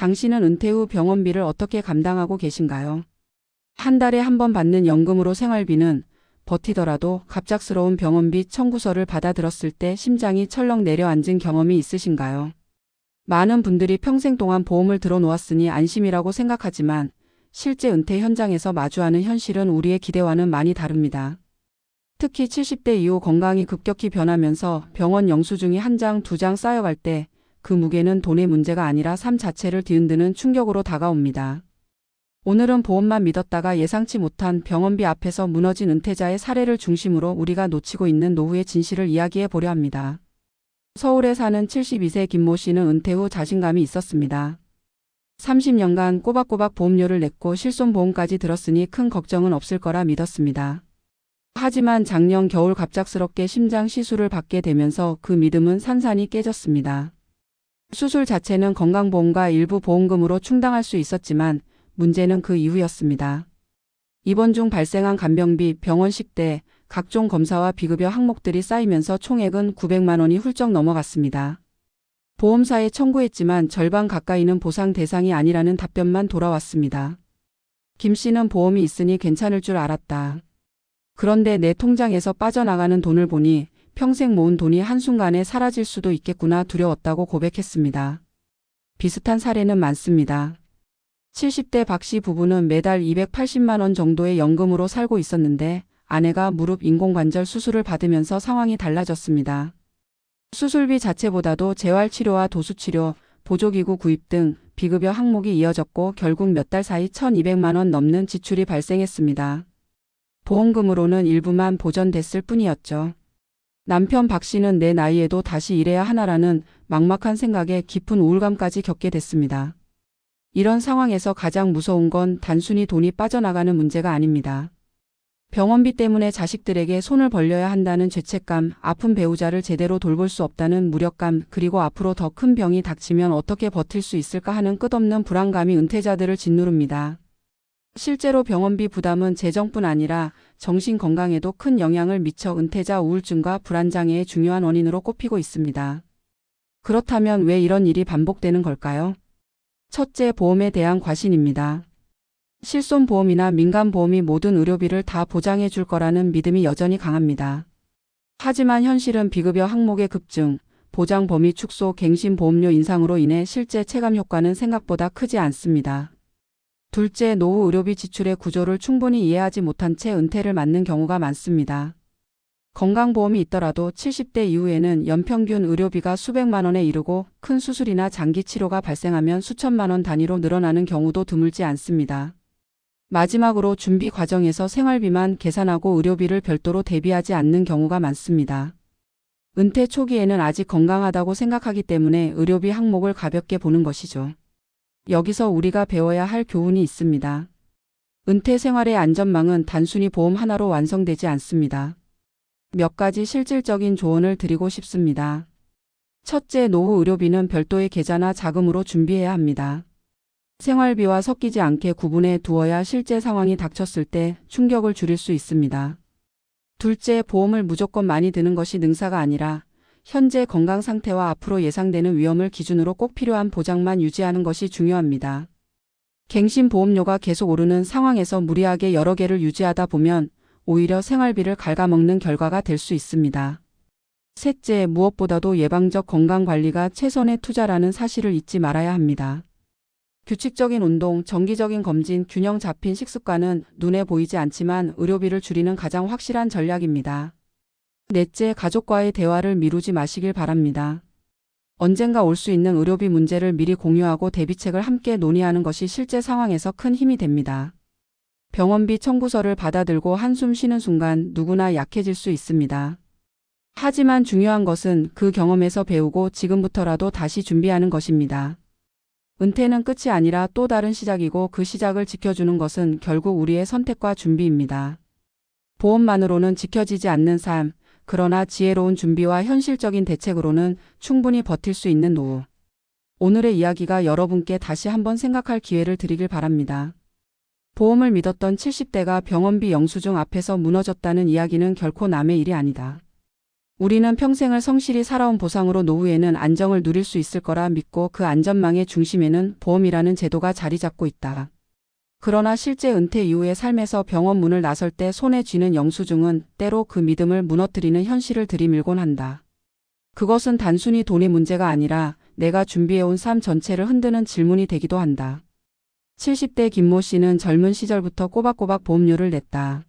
당신은 은퇴 후 병원비를 어떻게 감당하고 계신가요? 한 달에 한 번 받는 연금으로 생활비는 버티더라도 갑작스러운 병원비 청구서를 받아들었을 때 심장이 철렁 내려앉은 경험이 있으신가요? 많은 분들이 평생 동안 보험을 들어놓았으니 안심이라고 생각하지만 실제 은퇴 현장에서 마주하는 현실은 우리의 기대와는 많이 다릅니다. 특히 70대 이후 건강이 급격히 변하면서 병원 영수증이 한 장, 두 장 쌓여갈 때 그 무게는 돈의 문제가 아니라 삶 자체를 뒤흔드는 충격으로 다가옵니다. 오늘은 보험만 믿었다가 예상치 못한 병원비 앞에서 무너진 은퇴자의 사례를 중심으로 우리가 놓치고 있는 노후의 진실을 이야기해 보려 합니다. 서울에 사는 72세 김모 씨는 은퇴 후 자신감이 있었습니다. 30년간 꼬박꼬박 보험료를 냈고 실손보험까지 들었으니 큰 걱정은 없을 거라 믿었습니다. 하지만 작년 겨울 갑작스럽게 심장 시술을 받게 되면서 그 믿음은 산산이 깨졌습니다. 수술 자체는 건강보험과 일부 보험금으로 충당할 수 있었지만 문제는 그 이후였습니다. 입원 중 발생한 간병비, 병원 식대, 각종 검사와 비급여 항목들이 쌓이면서 총액은 900만 원이 훌쩍 넘어갔습니다. 보험사에 청구했지만 절반 가까이는 보상 대상이 아니라는 답변만 돌아왔습니다. 김 씨는 보험이 있으니 괜찮을 줄 알았다. 그런데 내 통장에서 빠져나가는 돈을 보니 평생 모은 돈이 한순간에 사라질 수도 있겠구나 두려웠다고 고백했습니다. 비슷한 사례는 많습니다. 70대 박 씨 부부는 매달 280만 원 정도의 연금으로 살고 있었는데 아내가 무릎 인공관절 수술을 받으면서 상황이 달라졌습니다. 수술비 자체보다도 재활치료와 도수치료, 보조기구 구입 등 비급여 항목이 이어졌고 결국 몇 달 사이 1,200만 원 넘는 지출이 발생했습니다. 보험금으로는 일부만 보전됐을 뿐이었죠. 남편 박 씨는 내 나이에도 다시 일해야 하나라는 막막한 생각에 깊은 우울감까지 겪게 됐습니다. 이런 상황에서 가장 무서운 건 단순히 돈이 빠져나가는 문제가 아닙니다. 병원비 때문에 자식들에게 손을 벌려야 한다는 죄책감, 아픈 배우자를 제대로 돌볼 수 없다는 무력감, 그리고 앞으로 더 큰 병이 닥치면 어떻게 버틸 수 있을까 하는 끝없는 불안감이 은퇴자들을 짓누릅니다. 실제로 병원비 부담은 재정뿐 아니라 정신 건강에도 큰 영향을 미쳐 은퇴자 우울증과 불안장애의 중요한 원인으로 꼽히고 있습니다. 그렇다면 왜 이런 일이 반복되는 걸까요? 첫째, 보험에 대한 과신입니다. 실손보험이나 민간보험이 모든 의료비를 다 보장해 줄 거라는 믿음이 여전히 강합니다. 하지만 현실은 비급여 항목의 급증, 보장 범위 축소, 갱신보험료 인상으로 인해 실제 체감 효과는 생각보다 크지 않습니다. 둘째, 노후 의료비 지출의 구조를 충분히 이해하지 못한 채 은퇴를 맞는 경우가 많습니다. 건강보험이 있더라도 70대 이후에는 연평균 의료비가 수백만 원에 이르고 큰 수술이나 장기 치료가 발생하면 수천만 원 단위로 늘어나는 경우도 드물지 않습니다. 마지막으로 준비 과정에서 생활비만 계산하고 의료비를 별도로 대비하지 않는 경우가 많습니다. 은퇴 초기에는 아직 건강하다고 생각하기 때문에 의료비 항목을 가볍게 보는 것이죠. 여기서 우리가 배워야 할 교훈이 있습니다. 은퇴 생활의 안전망은 단순히 보험 하나로 완성되지 않습니다. 몇 가지 실질적인 조언을 드리고 싶습니다. 첫째, 노후 의료비는 별도의 계좌나 자금으로 준비해야 합니다. 생활비와 섞이지 않게 구분해 두어야 실제 상황이 닥쳤을 때 충격을 줄일 수 있습니다. 둘째, 보험을 무조건 많이 드는 것이 능사가 아니라 현재 건강 상태와 앞으로 예상되는 위험을 기준으로 꼭 필요한 보장만 유지하는 것이 중요합니다. 갱신 보험료가 계속 오르는 상황에서 무리하게 여러 개를 유지하다 보면 오히려 생활비를 갉아먹는 결과가 될 수 있습니다. 셋째, 무엇보다도 예방적 건강관리가 최선의 투자라는 사실을 잊지 말아야 합니다. 규칙적인 운동, 정기적인 검진, 균형 잡힌 식습관은 눈에 보이지 않지만 의료비를 줄이는 가장 확실한 전략입니다. 넷째, 가족과의 대화를 미루지 마시길 바랍니다. 언젠가 올 수 있는 의료비 문제를 미리 공유하고 대비책을 함께 논의하는 것이 실제 상황에서 큰 힘이 됩니다. 병원비 청구서를 받아들고 한숨 쉬는 순간 누구나 약해질 수 있습니다. 하지만 중요한 것은 그 경험에서 배우고 지금부터라도 다시 준비하는 것입니다. 은퇴는 끝이 아니라 또 다른 시작이고 그 시작을 지켜주는 것은 결국 우리의 선택과 준비입니다. 보험만으로는 지켜지지 않는 삶, 그러나 지혜로운 준비와 현실적인 대책으로는 충분히 버틸 수 있는 노후. 오늘의 이야기가 여러분께 다시 한번 생각할 기회를 드리길 바랍니다. 보험을 믿었던 70대가 병원비 영수증 앞에서 무너졌다는 이야기는 결코 남의 일이 아니다. 우리는 평생을 성실히 살아온 보상으로 노후에는 안정을 누릴 수 있을 거라 믿고 그 안전망의 중심에는 보험이라는 제도가 자리 잡고 있다. 그러나 실제 은퇴 이후의 삶에서 병원 문을 나설 때 손에 쥐는 영수증은 때로 그 믿음을 무너뜨리는 현실을 들이밀곤 한다. 그것은 단순히 돈의 문제가 아니라 내가 준비해온 삶 전체를 흔드는 질문이 되기도 한다. 70대 김모 씨는 젊은 시절부터 꼬박꼬박 보험료를 냈다.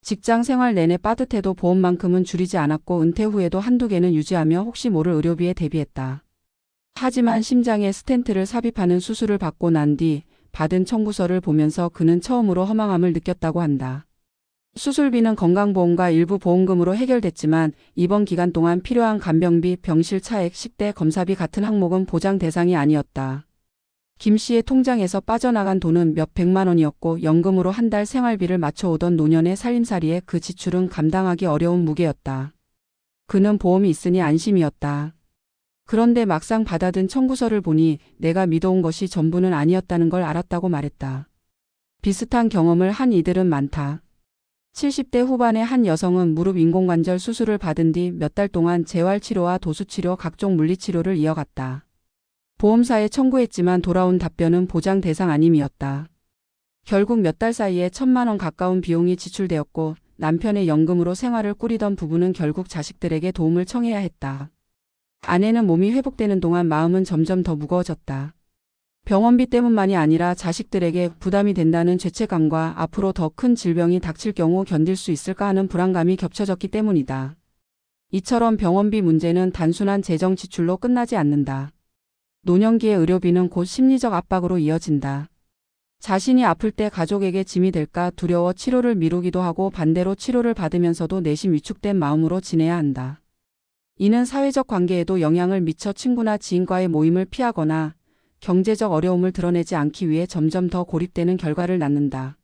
직장 생활 내내 빠듯해도 보험만큼은 줄이지 않았고 은퇴 후에도 한두 개는 유지하며 혹시 모를 의료비에 대비했다. 하지만 심장에 스텐트를 삽입하는 수술을 받고 난 뒤 받은 청구서를 보면서 그는 처음으로 허망함을 느꼈다고 한다. 수술비는 건강보험과 일부 보험금으로 해결됐지만 입원 기간 동안 필요한 간병비, 병실 차액, 식대, 검사비 같은 항목은 보장 대상이 아니었다. 김 씨의 통장에서 빠져나간 돈은 몇 백만 원이었고 연금으로 한 달 생활비를 맞춰오던 노년의 살림살이에 그 지출은 감당하기 어려운 무게였다. 그는 보험이 있으니 안심이었다. 그런데 막상 받아든 청구서를 보니 내가 믿어온 것이 전부는 아니었다는 걸 알았다고 말했다. 비슷한 경험을 한 이들은 많다. 70대 후반의 한 여성은 무릎 인공관절 수술을 받은 뒤 몇 달 동안 재활치료와 도수치료, 각종 물리치료를 이어갔다. 보험사에 청구했지만 돌아온 답변은 보장 대상 아님이었다. 결국 몇 달 사이에 1,000만 원 가까운 비용이 지출되었고 남편의 연금으로 생활을 꾸리던 부부는 결국 자식들에게 도움을 청해야 했다. 아내는 몸이 회복되는 동안 마음은 점점 더 무거워졌다. 병원비 때문만이 아니라 자식들에게 부담이 된다는 죄책감과 앞으로 더 큰 질병이 닥칠 경우 견딜 수 있을까 하는 불안감이 겹쳐졌기 때문이다. 이처럼 병원비 문제는 단순한 재정 지출로 끝나지 않는다. 노년기의 의료비는 곧 심리적 압박으로 이어진다. 자신이 아플 때 가족에게 짐이 될까 두려워 치료를 미루기도 하고 반대로 치료를 받으면서도 내심 위축된 마음으로 지내야 한다. 이는 사회적 관계에도 영향을 미쳐 친구나 지인과의 모임을 피하거나 경제적 어려움을 드러내지 않기 위해 점점 더 고립되는 결과를 낳는다.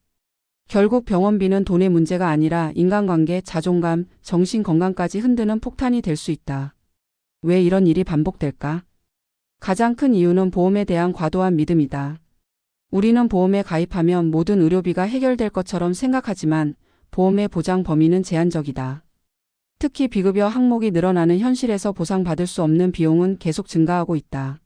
결국 병원비는 돈의 문제가 아니라 인간관계, 자존감, 정신건강까지 흔드는 폭탄이 될 수 있다. 왜 이런 일이 반복될까? 가장 큰 이유는 보험에 대한 과도한 믿음이다. 우리는 보험에 가입하면 모든 의료비가 해결될 것처럼 생각하지만 보험의 보장 범위는 제한적이다. 특히 비급여 항목이 늘어나는 현실에서 보상받을 수 없는 비용은 계속 증가하고 있다.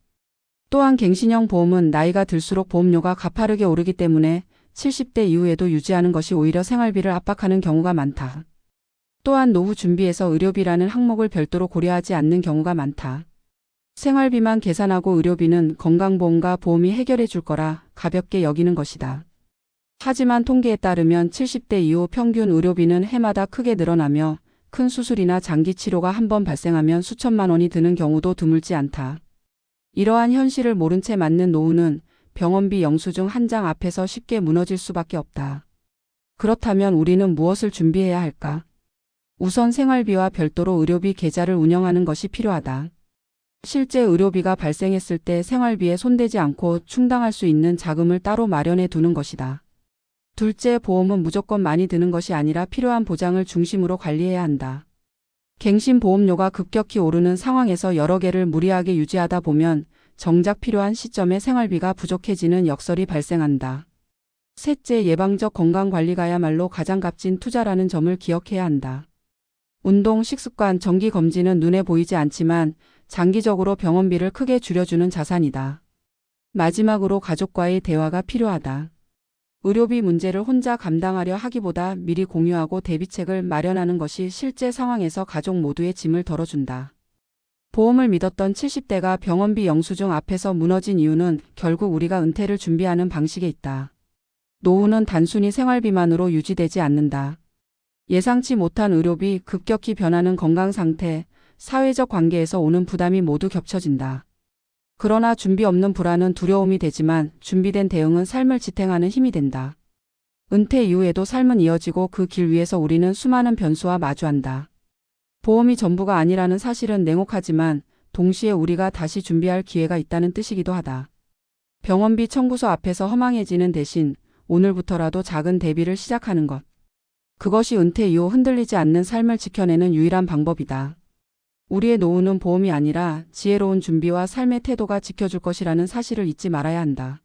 또한 갱신형 보험은 나이가 들수록 보험료가 가파르게 오르기 때문에 70대 이후에도 유지하는 것이 오히려 생활비를 압박하는 경우가 많다. 또한 노후 준비에서 의료비라는 항목을 별도로 고려하지 않는 경우가 많다. 생활비만 계산하고 의료비는 건강보험과 보험이 해결해 줄 거라 가볍게 여기는 것이다. 하지만 통계에 따르면 70대 이후 평균 의료비는 해마다 크게 늘어나며 큰 수술이나 장기 치료가 한 번 발생하면 수천만 원이 드는 경우도 드물지 않다. 이러한 현실을 모른 채 맞는 노후는 병원비 영수증 한 장 앞에서 쉽게 무너질 수밖에 없다. 그렇다면 우리는 무엇을 준비해야 할까? 우선 생활비와 별도로 의료비 계좌를 운영하는 것이 필요하다. 실제 의료비가 발생했을 때 생활비에 손대지 않고 충당할 수 있는 자금을 따로 마련해 두는 것이다. 둘째, 보험은 무조건 많이 드는 것이 아니라 필요한 보장을 중심으로 관리해야 한다. 갱신 보험료가 급격히 오르는 상황에서 여러 개를 무리하게 유지하다 보면 정작 필요한 시점에 생활비가 부족해지는 역설이 발생한다. 셋째, 예방적 건강관리가야말로 가장 값진 투자라는 점을 기억해야 한다. 운동, 식습관, 정기검진은 눈에 보이지 않지만 장기적으로 병원비를 크게 줄여주는 자산이다. 마지막으로 가족과의 대화가 필요하다. 의료비 문제를 혼자 감당하려 하기보다 미리 공유하고 대비책을 마련하는 것이 실제 상황에서 가족 모두의 짐을 덜어준다. 보험을 믿었던 70대가 병원비 영수증 앞에서 무너진 이유는 결국 우리가 은퇴를 준비하는 방식에 있다. 노후는 단순히 생활비만으로 유지되지 않는다. 예상치 못한 의료비, 급격히 변하는 건강 상태, 사회적 관계에서 오는 부담이 모두 겹쳐진다. 그러나 준비 없는 불안은 두려움이 되지만 준비된 대응은 삶을 지탱하는 힘이 된다. 은퇴 이후에도 삶은 이어지고 그 길 위에서 우리는 수많은 변수와 마주한다. 보험이 전부가 아니라는 사실은 냉혹하지만 동시에 우리가 다시 준비할 기회가 있다는 뜻이기도 하다. 병원비 청구서 앞에서 허망해지는 대신 오늘부터라도 작은 대비를 시작하는 것. 그것이 은퇴 이후 흔들리지 않는 삶을 지켜내는 유일한 방법이다. 우리의 노후는 보험이 아니라 지혜로운 준비와 삶의 태도가 지켜줄 것이라는 사실을 잊지 말아야 한다.